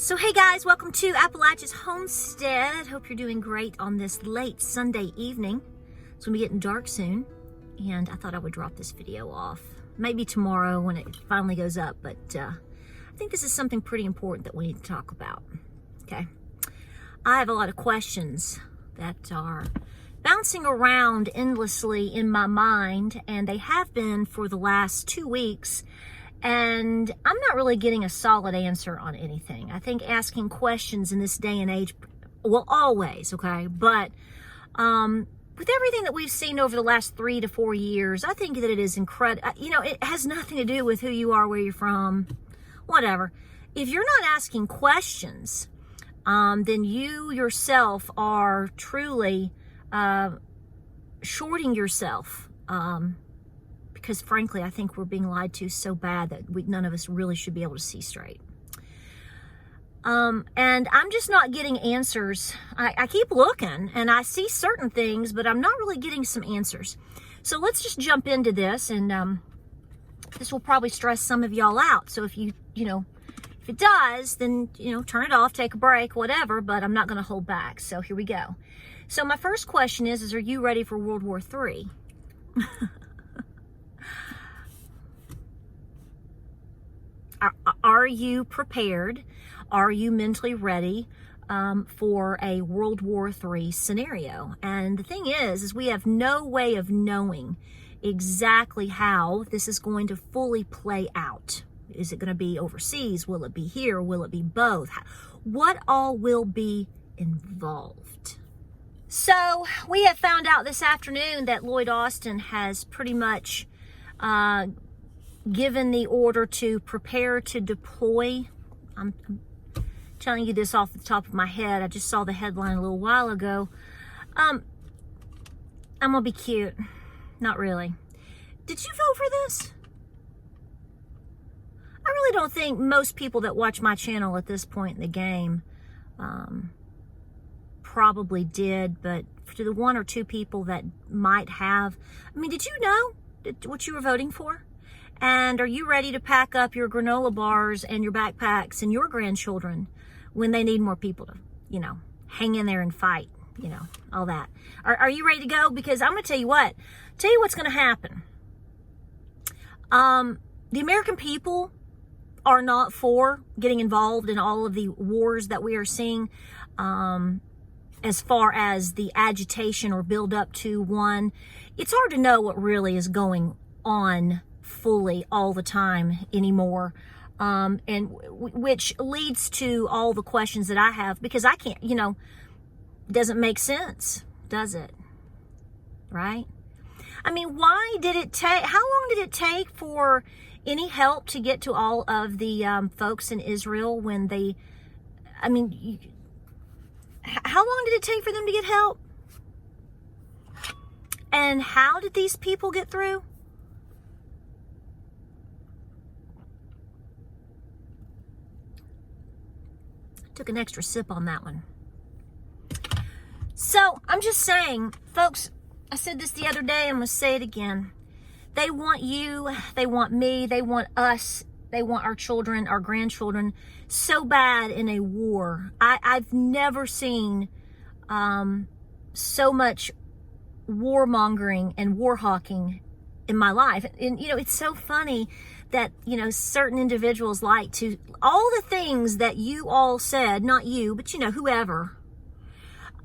So hey guys, welcome to Appalachia's Homestead. Hope you're doing great on this late Sunday evening. It's gonna be getting dark soon, and I thought I would drop this video off. Maybe tomorrow when it finally goes up, but I think this is something pretty important that we need to talk about, okay? I have a lot of questions that are bouncing around endlessly in my mind, and they have been for the last 2 weeks. And I'm not really getting a solid answer on anything. I think asking questions in this day and age, well, always, okay? But with everything that we've seen over the last 3 to 4 years, I think that it is incredible. You know, it has nothing to do with who you are, where you're from, whatever. If you're not asking questions, then you yourself are truly shorting yourself. Because frankly, I think we're being lied to so bad that none of us really should be able to see straight. And I'm just not getting answers. I keep looking and I see certain things, but I'm not really getting some answers. So let's just jump into this, and this will probably stress some of y'all out. So if if it does, then, turn it off, take a break, whatever, but I'm not going to hold back. So here we go. So my first question is are you ready for World War III? Are you prepared? Are you mentally ready for a World War III scenario? And the thing is we have no way of knowing exactly how this is going to fully play out. Is it going to be overseas? Will it be here? Will it be both? What all will be involved? So we have found out this afternoon that Lloyd Austin has pretty much given the order to prepare to deploy. I'm telling you this off the top of my head. I just saw the headline a little while ago. I'm gonna be cute. Not really. Did you vote for this? I really don't think most people that watch my channel at this point in the game probably did, but to the 1 or 2 people that might have, did you know what you were voting for? And are you ready to pack up your granola bars and your backpacks and your grandchildren when they need more people to, hang in there and fight, all that? Are you ready to go? Because I'm going to tell you what's going to happen. The American people are not for getting involved in all of the wars that we are seeing, as far as the agitation or build up to one. It's hard to know what really is going on fully all the time anymore, and which leads to all the questions that I have, because I can't, doesn't make sense, does it? Right? Why did it take, how long did it take for any help to get to all of the folks in Israel when they, how long did it take for them to get help? And how did these people get through? Took an extra sip on that one. So I'm just saying, folks, I said this the other day, I'm going to say it again. They want you, they want me, they want us, they want our children, our grandchildren so bad in a war. I've never seen so much warmongering and war hawking in my life. And, it's so funny that, certain individuals like to, all the things that you all said, not you, but, whoever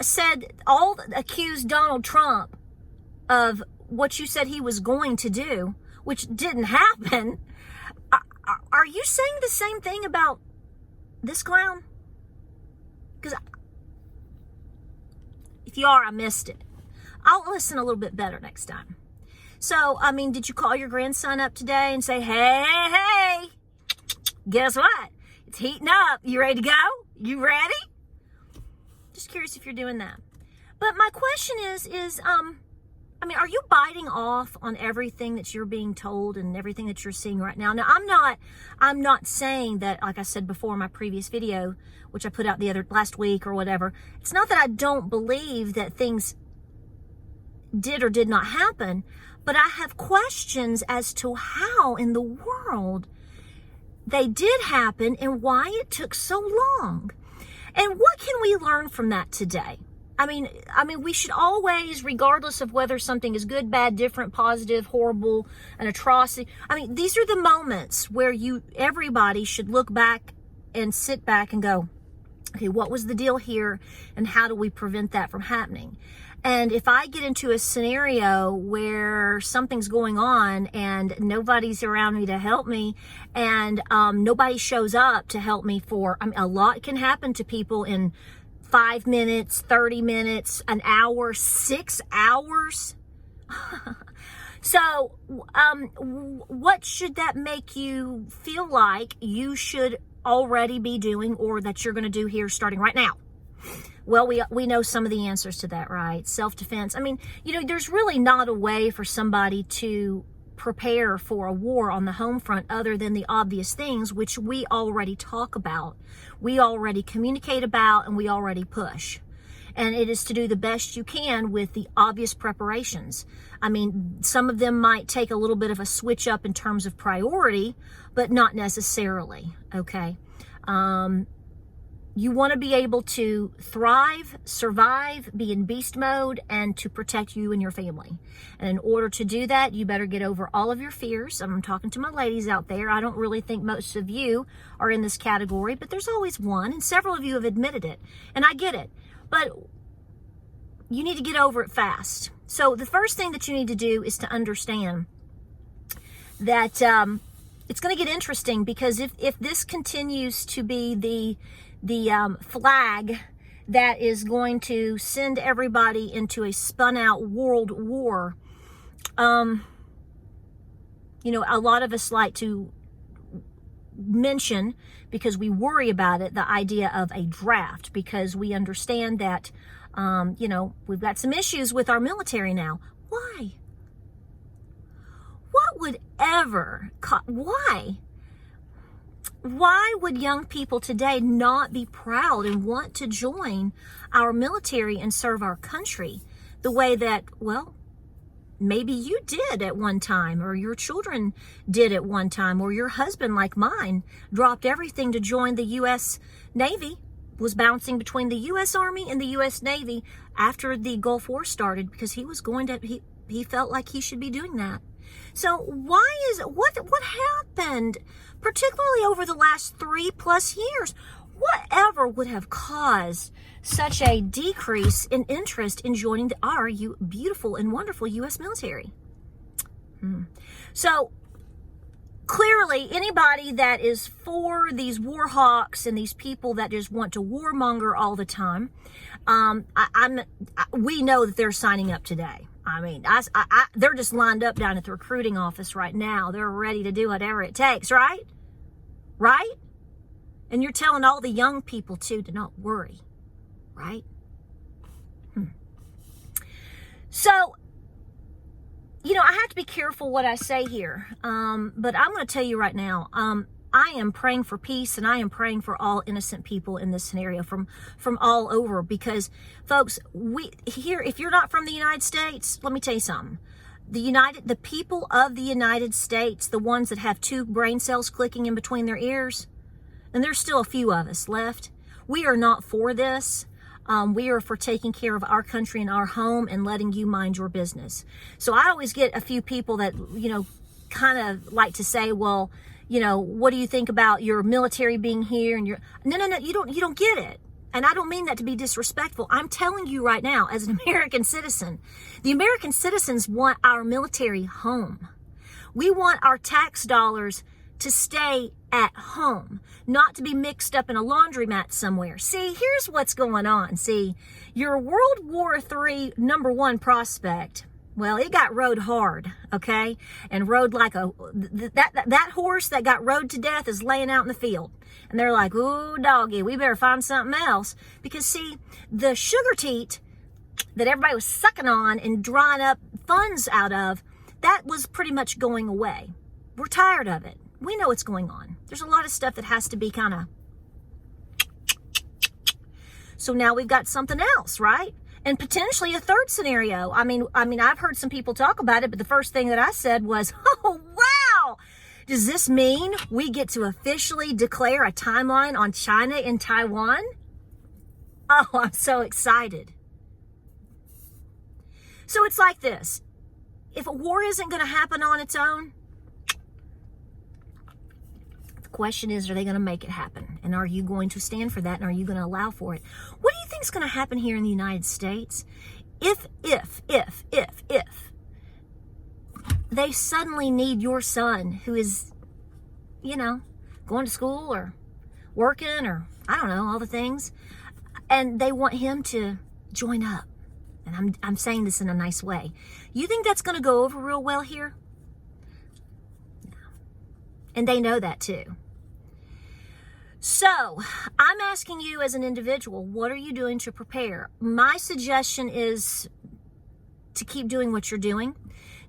said, all accused Donald Trump of what you said he was going to do, which didn't happen. Are you saying the same thing about this clown? Because if you are, I missed it. I'll listen a little bit better next time. So, did you call your grandson up today and say, hey, guess what? It's heating up. You ready to go? You ready? Just curious if you're doing that. But my question is, are you biting off on everything that you're being told and everything that you're seeing right now? Now, I'm not saying that, like I said before in my previous video, which I put out last week or whatever, it's not that I don't believe that things did or did not happen, but I have questions as to how in the world they did happen and why it took so long. And what can we learn from that today? I mean, we should always, regardless of whether something is good, bad, different, positive, horrible, an atrocity. I mean, these are the moments where everybody should look back and sit back and go, okay, what was the deal here? And how do we prevent that from happening? And if I get into a scenario where something's going on and nobody's around me to help me, and nobody shows up to help me a lot can happen to people in 5 minutes, 30 minutes, an hour, 6 hours. So what should that make you feel like you should already be doing, or that you're going to do here starting right now? Well, we know some of the answers to that, right? Self-defense. I mean, there's really not a way for somebody to prepare for a war on the home front other than the obvious things, which we already talk about, we already communicate about, and we already push. And it is to do the best you can with the obvious preparations. I mean, some of them might take a little bit of a switch up in terms of priority, but not necessarily, okay? You want to be able to thrive, survive, be in beast mode, and to protect you and your family. And in order to do that, you better get over all of your fears. I'm talking to my ladies out there. I don't really think most of you are in this category, but there's always one, and several of you have admitted it. And I get it. But you need to get over it fast. So the first thing that you need to do is to understand that it's going to get interesting, because if this continues to be the flag that is going to send everybody into a spun out world war, a lot of us like to mention, because we worry about it, the idea of a draft, because we understand that, we've got some issues with our military now. Why? What would ever, why? Why would young people today not be proud and want to join our military and serve our country the way that, well, maybe you did at one time, or your children did at one time, or your husband, like mine, dropped everything to join the U.S. Navy, was bouncing between the U.S. Army and the U.S. Navy after the Gulf War started, because he felt like he should be doing that. So what happened, particularly over the last 3+ years? Whatever would have caused such a decrease in interest in joining our beautiful and wonderful U.S. military? So clearly, anybody that is for these war hawks and these people that just want to warmonger all the time, we know that they're signing up today. I mean, they're just lined up down at the recruiting office right now. They're ready to do whatever it takes, right? Right? And you're telling all the young people, too, to not worry, right? So, I have to be careful what I say here, but I'm going to tell you right now, I am praying for peace, and I am praying for all innocent people in this scenario from all over, because, folks, if you're not from the United States, let me tell you something. The people of the United States, the ones that have 2 brain cells clicking in between their ears, and there's still a few of us left, we are not for this. We are for taking care of our country and our home and letting you mind your business. So I always get a few people that, kind of like to say, well, what do you think about your military being here? And no, you don't get it. And I don't mean that to be disrespectful. I'm telling you right now, as an American citizen, the American citizens want our military home. We want our tax dollars to stay at home, not to be mixed up in a laundromat somewhere. See, here's what's going on. See, your World War III #1 prospect, well, it got rode hard, okay? And rode like that horse that got rode to death is laying out in the field. And they're like, ooh, doggy, we better find something else. Because, see, the sugar teat that everybody was sucking on and drawing up funds out of, that was pretty much going away. We're tired of it. We know what's going on. There's a lot of stuff that has to be kind of... So now we've got something else, right? And potentially a third scenario. I mean, I've heard some people talk about it, but the first thing that I said was, oh, wow, Does this mean we get to officially declare a timeline on China and Taiwan? Oh, I'm so excited. So it's like this. If a war isn't going to happen on its own, the question is, are they going to make it happen? And are you going to stand for that? And are you going to allow for it? What do you think is going to happen here in the United States if they suddenly need your son who is, going to school or working or I don't know, all the things, and they want him to join up? And I'm saying this in a nice way. You think that's going to go over real well here? No. And they know that too. So I'm asking you as an individual, what are you doing to prepare? My suggestion is to keep doing what you're doing.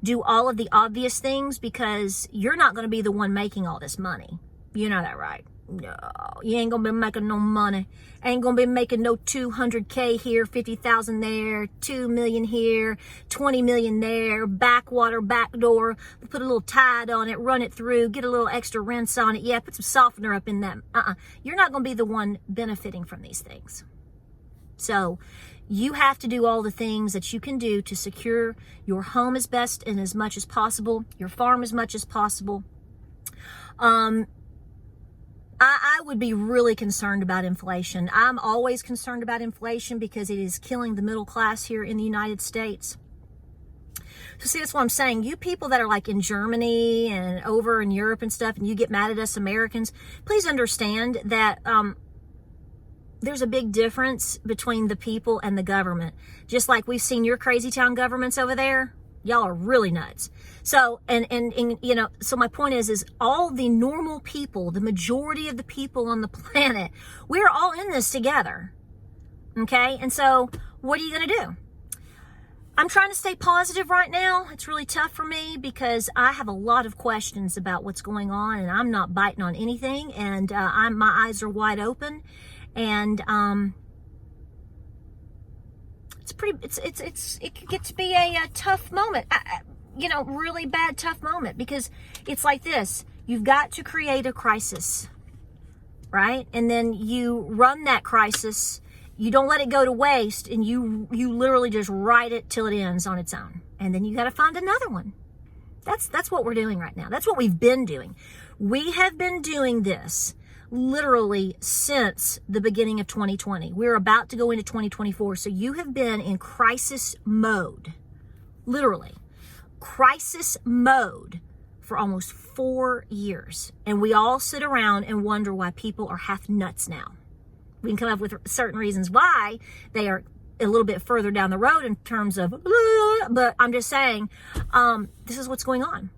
Do all of the obvious things, because you're not going to be the one making all this money. You know that, right? No, you ain't going to be making no money. Ain't going to be making no 200K here, 50,000 there, 2 million here, 20 million there, backwater, backdoor, put a little tide on it, run it through, get a little extra rinse on it. Yeah, put some softener up in that. You're not going to be the one benefiting from these things. So you have to do all the things that you can do to secure your home as best and as much as possible, your farm as much as possible. I would be really concerned about inflation. I'm always concerned about inflation because it is killing the middle class here in the United States. So see, that's what I'm saying. You people that are like in Germany and over in Europe and stuff, and you get mad at us Americans, please understand that there's a big difference between the people and the government. Just like we've seen your crazy town governments over there, y'all are really nuts. So, and so my point is all the normal people, the majority of the people on the planet, we're all in this together. Okay? And so what are you going to do? I'm trying to stay positive right now. It's really tough for me because I have a lot of questions about what's going on, and I'm not biting on anything, and my eyes are wide open. And it could get to be a tough moment, really bad, tough moment, because it's like this. You've got to create a crisis, right? And then you run that crisis. You don't let it go to waste, and you literally just ride it till it ends on its own. And then you got to find another one. That's what we're doing right now. That's what we've been doing. We have been doing this literally since the beginning of 2020. We're about to go into 2024. So you have been in crisis mode, literally crisis mode, for almost 4 years. And we all sit around and wonder why people are half nuts now. We can come up with certain reasons why they are a little bit further down the road in terms of, but I'm just saying, this is what's going on.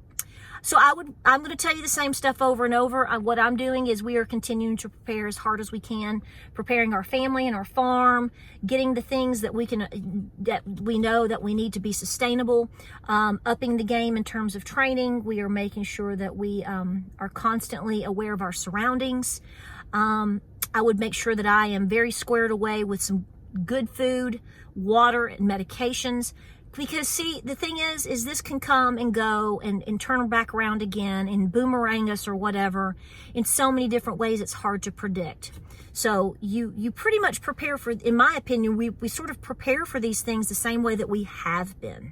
So I'm going to tell you the same stuff over and over. What I'm doing is we are continuing to prepare as hard as we can, preparing our family and our farm, getting the things that we know that we need to be sustainable, upping the game in terms of training. We are making sure that we are constantly aware of our surroundings. I would make sure that I am very squared away with some good food, water, and medications. Because see, the thing is this can come and go and turn back around again and boomerang us or whatever in so many different ways. It's hard to predict. So you pretty much prepare for, in my opinion, we sort of prepare for these things the same way that we have been.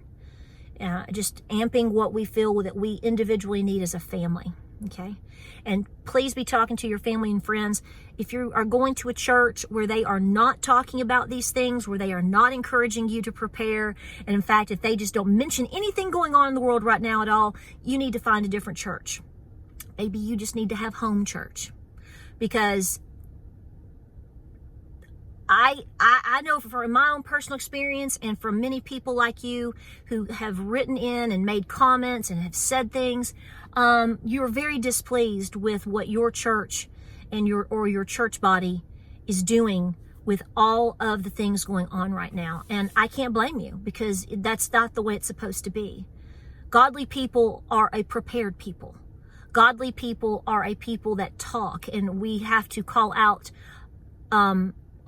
Just amping what we feel that we individually need as a family. Okay. And please be talking to your family and friends. If you are going to a church where they are not talking about these things, where they are not encouraging you to prepare, and in fact, if they just don't mention anything going on in the world right now at all, you need to find a different church. Maybe you just need to have home church. Because I know from my own personal experience and from many people like you who have written in and made comments and have said things, you're very displeased with what your church and your church body is doing with all of the things going on right now. And I can't blame you, because that's not the way it's supposed to be. Godly people are a prepared people. Godly people are a people that talk, and we have to call out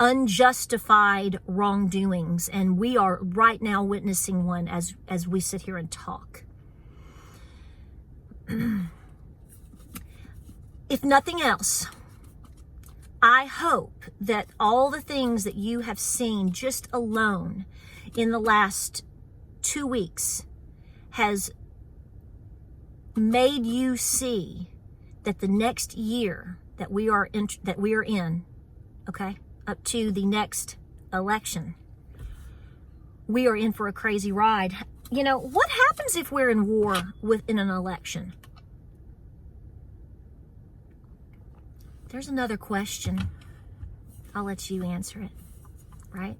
unjustified wrongdoings, and we are right now witnessing one as we sit here and talk. if nothing else, I hope that all the things that you have seen just alone in the last 2 weeks has made you see that the next year that we are in, okay, up to the next election, we are in for a crazy ride. You know, what happens if we're in war within an election? There's another question. I'll let you answer it, right?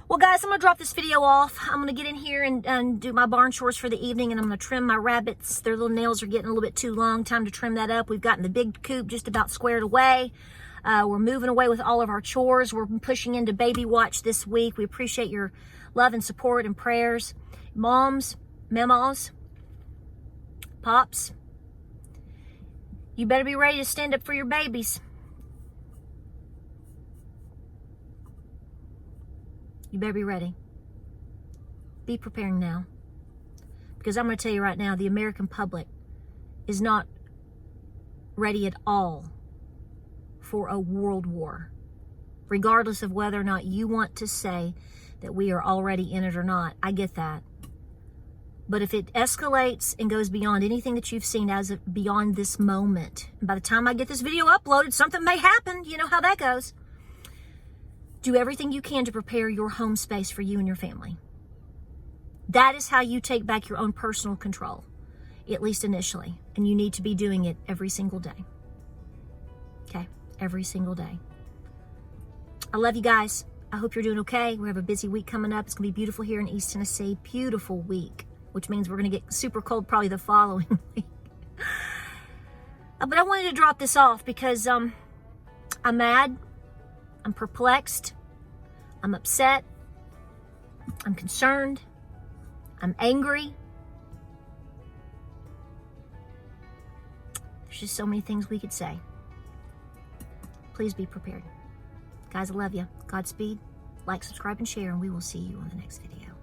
Well, guys, I'm going to drop this video off. I'm going to get in here and do my barn chores for the evening, and I'm going to trim my rabbits. Their little nails are getting a little bit too long. Time to trim that up. We've gotten the big coop just about squared away. We're moving away with all of our chores. We're pushing into baby watch this week. We appreciate your love and support and prayers. Moms, memas, pops, you better be ready to stand up for your babies. You better be ready. Be preparing now. Because I'm going to tell you right now, the American public is not ready at all for a world war. Regardless of whether or not you want to say that we are already in it or not. I get that. But if it escalates and goes beyond anything that you've seen as of beyond this moment, and by the time I get this video uploaded, something may happen. You know how that goes. Do everything you can to prepare your home space for you and your family. That is how you take back your own personal control, at least initially. And you need to be doing it every single day. Okay? Every single day. I love you guys. I hope you're doing okay. We have a busy week coming up. It's going to be beautiful here in East Tennessee. Beautiful week, which means we're going to get super cold probably the following week. But I wanted to drop this off because I'm mad. I'm perplexed. I'm upset. I'm concerned. I'm angry. There's just so many things we could say. Please be prepared. Guys, I love you. Godspeed. Like, subscribe, and share, and we will see you on the next video.